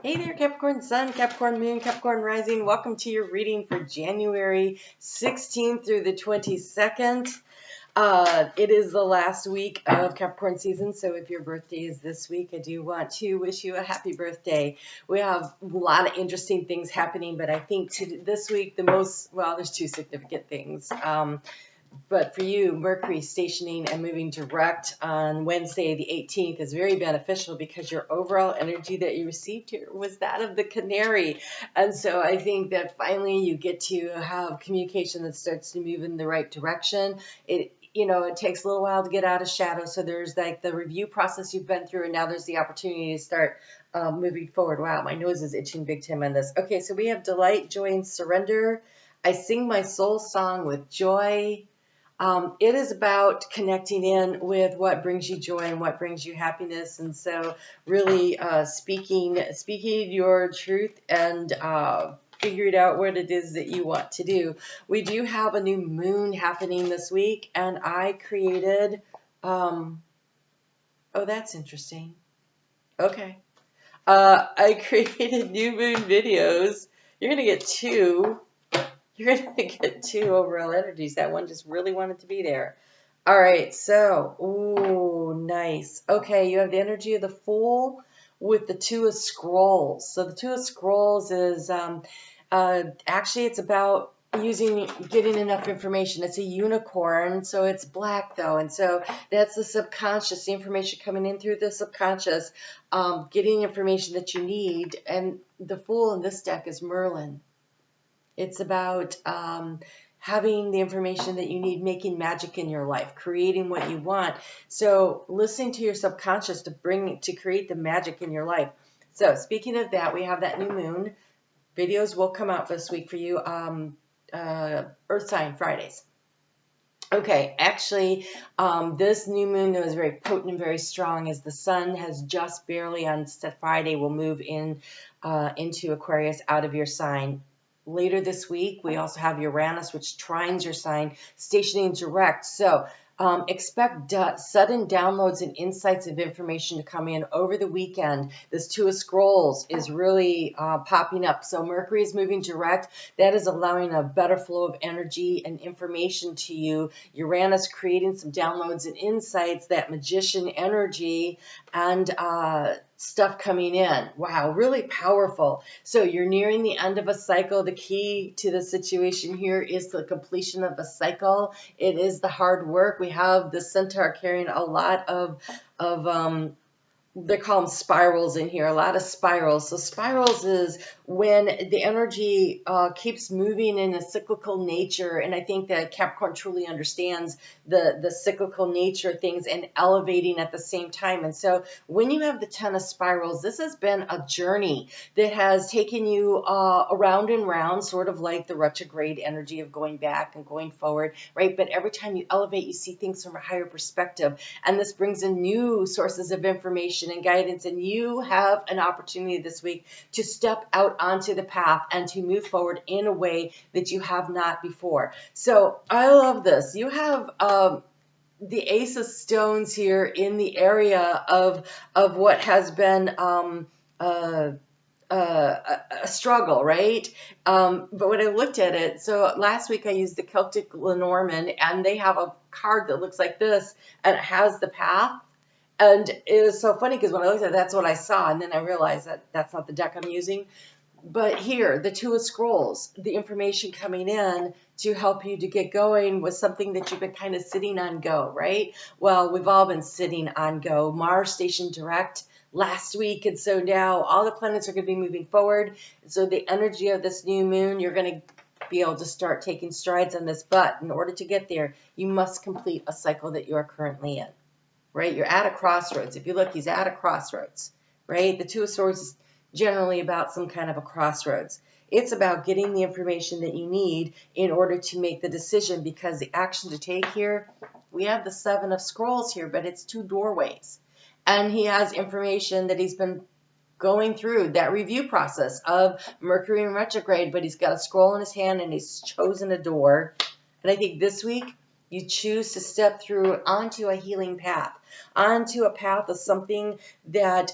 Hey there, Capricorn Sun, Capricorn Moon, Capricorn Rising. Welcome to your reading for January 16th through the 22nd. It is the last week of Capricorn season, so if your birthday is this week, I do want to wish you a happy birthday. We have a lot of interesting things happening, but I think this week there's two significant things. But for you, Mercury stationing and moving direct on Wednesday, the 18th, is very beneficial because your overall energy that you received here was that of the canary. And so I think that finally you get to have communication that starts to move in the right direction. It takes a little while to get out of shadow. So there's like the review process you've been through, and now there's the opportunity to start moving forward. Wow, my nose is itching big time on this. Okay, so we have delight, joy, and surrender. I sing my soul song with joy. It is about connecting in with what brings you joy and what brings you happiness, and so really speaking your truth and figuring out what it is that you want to do. We do have a new moon happening this week, and I created. Oh, that's interesting. Okay, I created new moon videos. You're gonna get two. You're going to get two overall energies. That one just really wanted to be there. All right, so, ooh, nice. Okay, you have the energy of the Fool with the Two of Scrolls. So the Two of Scrolls is, actually it's about getting enough information. It's a unicorn, so it's black though, and so that's the subconscious, the information coming in through the subconscious, getting information that you need. And the Fool in this deck is Merlin. It's about having the information that you need, making magic in your life, creating what you want. So listening to your subconscious to create the magic in your life. So speaking of that, we have that new moon. Videos will come out this week for you. Earth sign Fridays. Okay, actually, this new moon that was very potent and very strong as the sun has just barely on Friday will move into Aquarius out of your sign. Later this week, we also have Uranus, which trines your sign, stationing direct. So expect sudden downloads and insights of information to come in over the weekend. This Two of Scrolls is really popping up. So Mercury is moving direct. That is allowing a better flow of energy and information to you. Uranus creating some downloads and insights, that magician energy, and stuff coming in. Wow, really powerful. So you're nearing the end of a cycle. The key to the situation here is the completion of a cycle. It is the hard work. We have the Centaur carrying a lot of they call them spirals in here, a lot of spirals. So spirals is when the energy keeps moving in a cyclical nature, and I think that Capricorn truly understands the cyclical nature of things and elevating at the same time. And so when you have the 10 of spirals, this has been a journey that has taken you around and round, sort of like the retrograde energy of going back and going forward, right? But every time you elevate, you see things from a higher perspective, and this brings in new sources of information and guidance, and you have an opportunity this week to step out onto the path and to move forward in a way that you have not before. So I love this. You have the Ace of Stones here in the area of what has been a struggle, right? But when I looked at it, so last week I used the Celtic Lenormand, and they have a card that looks like this, and it has the path. And it was so funny because when I looked at it, that's what I saw, and then I realized that that's not the deck I'm using. But here, the Two of Scrolls, the information coming in to help you to get going was something that you've been kind of sitting on go, right? Well, we've all been sitting on go. Mars stationed direct last week, and so now all the planets are going to be moving forward. So the energy of this new moon, you're going to be able to start taking strides on this. But in order to get there, you must complete a cycle that you are currently in, right? You're at a crossroads. If you look, he's at a crossroads, right? The Two of Swords is generally about some kind of a crossroads. It's about getting the information that you need in order to make the decision, because the action to take here, we have the Seven of Scrolls here, but it's two doorways. And he has information that he's been going through, that review process of Mercury in retrograde, but he's got a scroll in his hand and he's chosen a door. And I think this week, you choose to step through onto a healing path, onto a path of something that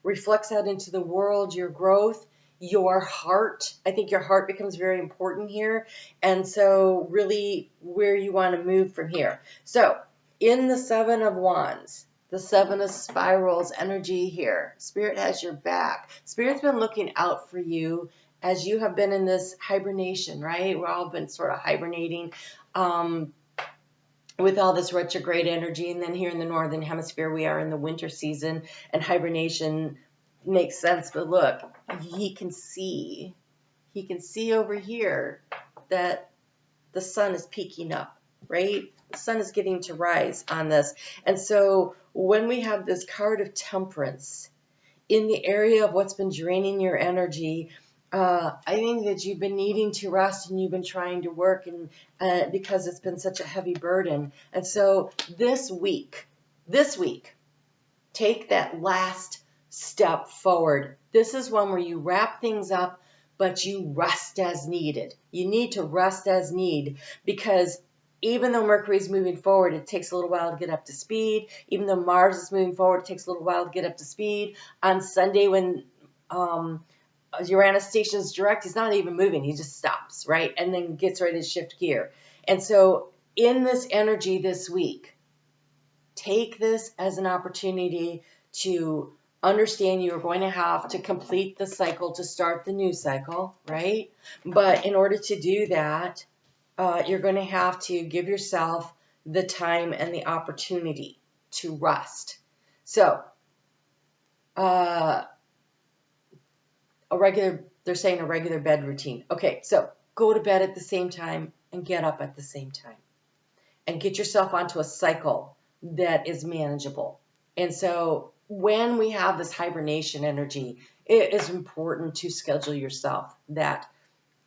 reflects out into the world, your growth, your heart. I think your heart becomes very important here. And so really where you want to move from here. So in the Seven of Wands, the Seven of Spirals energy here, Spirit has your back. Spirit's been looking out for you as you have been in this hibernation, right? We've all been sort of hibernating with all this retrograde energy. And then here in the Northern Hemisphere, we are in the winter season, and hibernation makes sense. But look, he can see over here that the sun is peaking up, right? The sun is getting to rise on this. And so when we have this card of Temperance in the area of what's been draining your energy, I think that you've been needing to rest and you've been trying to work, and because it's been such a heavy burden. And so this week, take that last step forward. This is one where you wrap things up, but you rest as needed. You need to rest as need, because even though Mercury is moving forward, it takes a little while to get up to speed. Even though Mars is moving forward, it takes a little while to get up to speed. On Sunday, when Uranus stations direct, he's not even moving. He just stops, right? And then gets ready to shift gear. And so in this energy this week, take this as an opportunity to understand you are going to have to complete the cycle to start the new cycle, right? But in order to do that, you're going to have to give yourself the time and the opportunity to rest. So, they're saying a regular bed routine. Okay, so go to bed at the same time and get up at the same time. And get yourself onto a cycle that is manageable. And so when we have this hibernation energy, it is important to schedule yourself that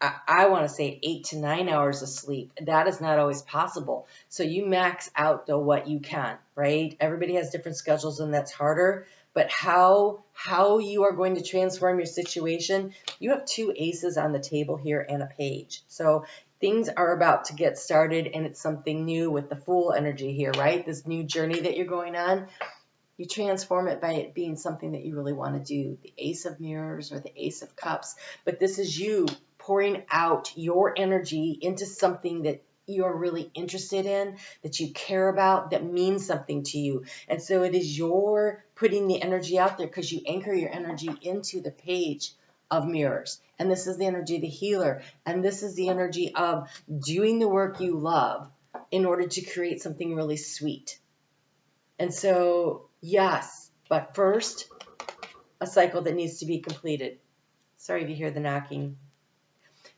I want to say 8 to 9 hours of sleep. That is not always possible. So you max out though what you can, right? Everybody has different schedules and that's harder. But how you are going to transform your situation, you have 2 aces on the table here and a page. So things are about to get started, and it's something new with the Fool energy here, right? This new journey that you're going on. You transform it by it being something that you really want to do. The Ace of Mirrors or the Ace of Cups. But this is you pouring out your energy into something that you're really interested in, that you care about, that means something to you. And so it is your putting the energy out there, because you anchor your energy into the Page of Mirrors. And this is the energy of the healer. And this is the energy of doing the work you love in order to create something really sweet. And so, yes, but first, a cycle that needs to be completed. Sorry if you hear the knocking.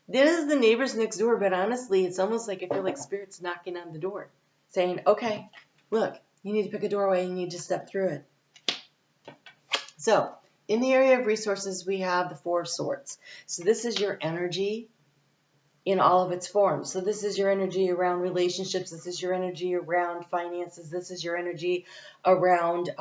This is the neighbors next door, but honestly, it's almost like I feel like Spirit's knocking on the door, saying, okay, look, you need to pick a doorway, you need to step through it. So, in the area of resources, we have the Four of Swords. So this is your energy in all of its forms. So this is your energy around relationships. This is your energy around finances. This is your energy around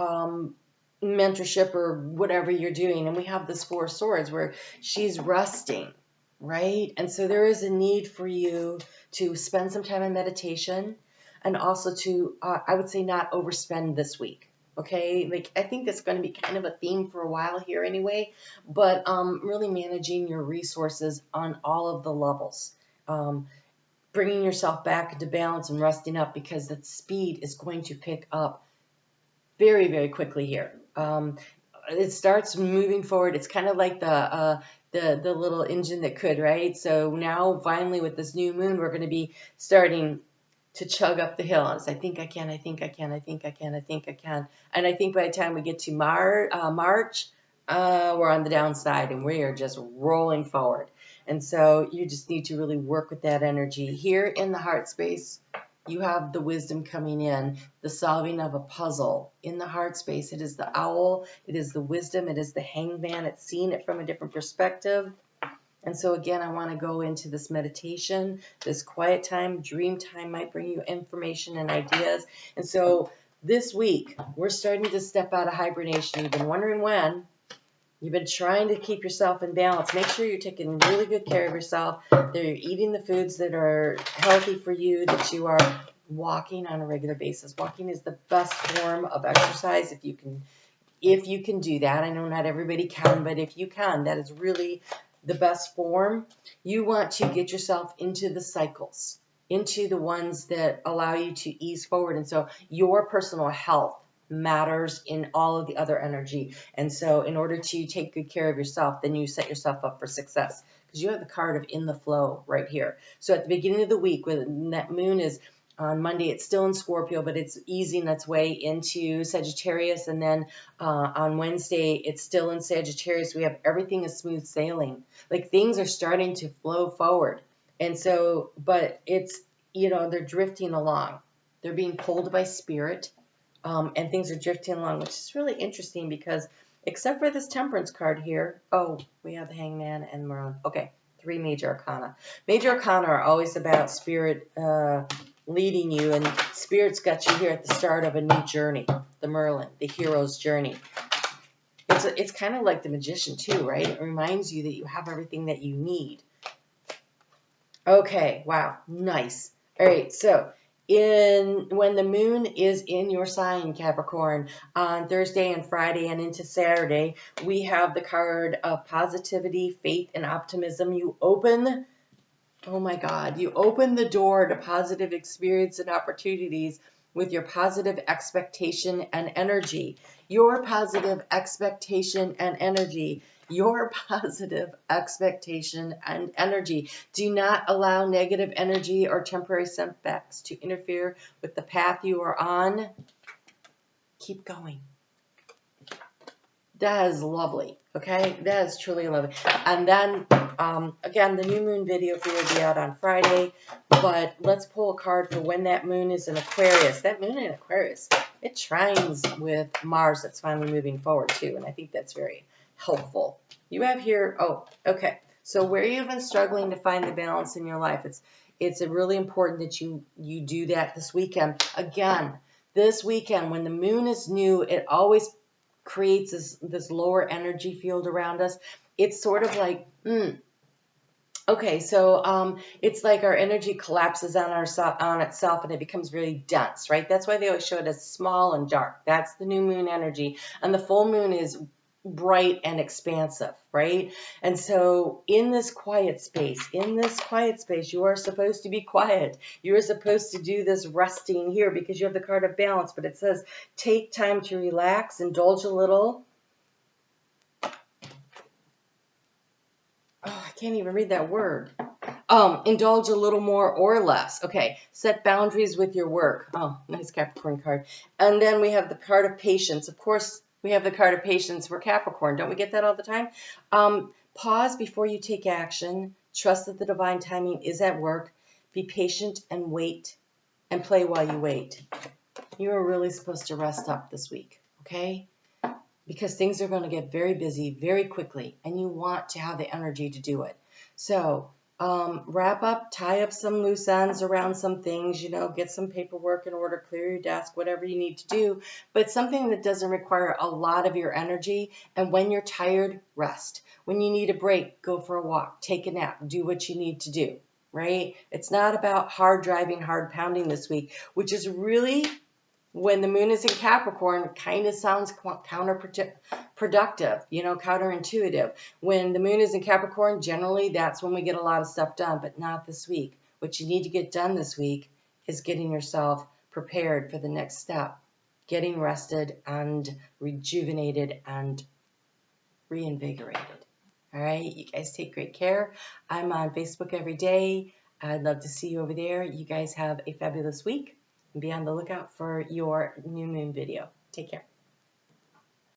mentorship or whatever you're doing. And we have this Four of Swords where she's resting, right? And so there is a need for you to spend some time in meditation, and also to, I would say, not overspend this week. Okay, like I think that's going to be kind of a theme for a while here anyway, but really managing your resources on all of the levels, bringing yourself back into balance and resting up, because the speed is going to pick up very, very quickly here. It starts moving forward. It's kind of like the little engine that could, right? So now finally with this new moon, we're going to be starting to chug up the hill. And I think I can, I think I can, I think I can, I think I can. And I think by the time we get to March, we're on the downside and we are just rolling forward. And so you just need to really work with that energy. Here in the heart space, you have the wisdom coming in, the solving of a puzzle. In the heart space, it is the owl, it is the wisdom, it is the hangman. It's seeing it from a different perspective. And so again, I want to go into this meditation, this quiet time, dream time might bring you information and ideas. And so this week, we're starting to step out of hibernation. You've been wondering when. You've been trying to keep yourself in balance. Make sure you're taking really good care of yourself, that you're eating the foods that are healthy for you, that you are walking on a regular basis. Walking is the best form of exercise. if you can do that, I know not everybody can, but if you can, that is really the best form. You want to get yourself into the cycles, into the ones that allow you to ease forward. And so your personal health matters in all of the other energy. And so in order to take good care of yourself, then you set yourself up for success, because you have the card of in the flow right here. So at the beginning of the week, when that moon is on Monday, it's still in Scorpio, but it's easing its way into Sagittarius. And then on Wednesday, it's still in Sagittarius. We have everything is smooth sailing. Like things are starting to flow forward. And so, but it's, you know, they're drifting along. They're being pulled by spirit, and things are drifting along, which is really interesting because except for this Temperance card here, oh, we have the Hangman and Maroon. Okay, 3 major arcana. Major arcana are always about spirit leading you, and spirit's got you here at the start of a new journey, the Merlin, the hero's journey. It's kind of like the Magician too, right? It reminds you that you have everything that you need. Okay, wow, nice. All right, so when the moon is in your sign, Capricorn, on Thursday and Friday and into Saturday, we have the card of positivity, faith, and optimism. You open, oh my God, you open the door to positive experience and opportunities with your positive expectation and energy. Your positive expectation and energy. Your positive expectation and energy. Do not allow negative energy or temporary setbacks to interfere with the path you are on. Keep going. That is lovely. Okay, that is truly lovely. And then, again, the new moon video for you will be out on Friday. But let's pull a card for when that moon is in Aquarius. That moon in Aquarius, it trines with Mars that's finally moving forward too. And I think that's very helpful. You have here, oh, okay. So where you've been struggling to find the balance in your life, it's really important that you do that this weekend. Again, this weekend, when the moon is new, it always creates this lower energy field around us. It's sort of like, okay, so it's like our energy collapses on itself and it becomes really dense, right? That's why they always show it as small and dark. That's the new moon energy. And the full moon is bright and expansive, right? And so in this quiet space, you are supposed to be quiet. You are supposed to do this resting here because you have the card of balance, but it says take time to relax, indulge a little. Oh, I can't even read that word. Indulge a little more or less. Okay, set boundaries with your work. Oh, nice Capricorn card. And then we have the card of patience. Of course, we have the card of patience for Capricorn. Don't we get that all the time? Pause before you take action. Trust that the divine timing is at work. Be patient and wait, and play while you wait. You are really supposed to rest up this week, okay? Because things are going to get very busy very quickly, and you want to have the energy to do it. So wrap up, tie up some loose ends around some things, you know, get some paperwork in order, clear your desk, whatever you need to do, but something that doesn't require a lot of your energy. And when you're tired, rest. When you need a break, go for a walk, take a nap, do what you need to do, right? It's not about hard driving, hard pounding this week, which is really, when the moon is in Capricorn, kind of sounds counterproductive, you know, counterintuitive. When the moon is in Capricorn, generally that's when we get a lot of stuff done, but not this week. What you need to get done this week is getting yourself prepared for the next step, getting rested and rejuvenated and reinvigorated. All right, you guys take great care. I'm on Facebook every day. I'd love to see you over there. You guys have a fabulous week. Be on the lookout for your new moon video. Take care.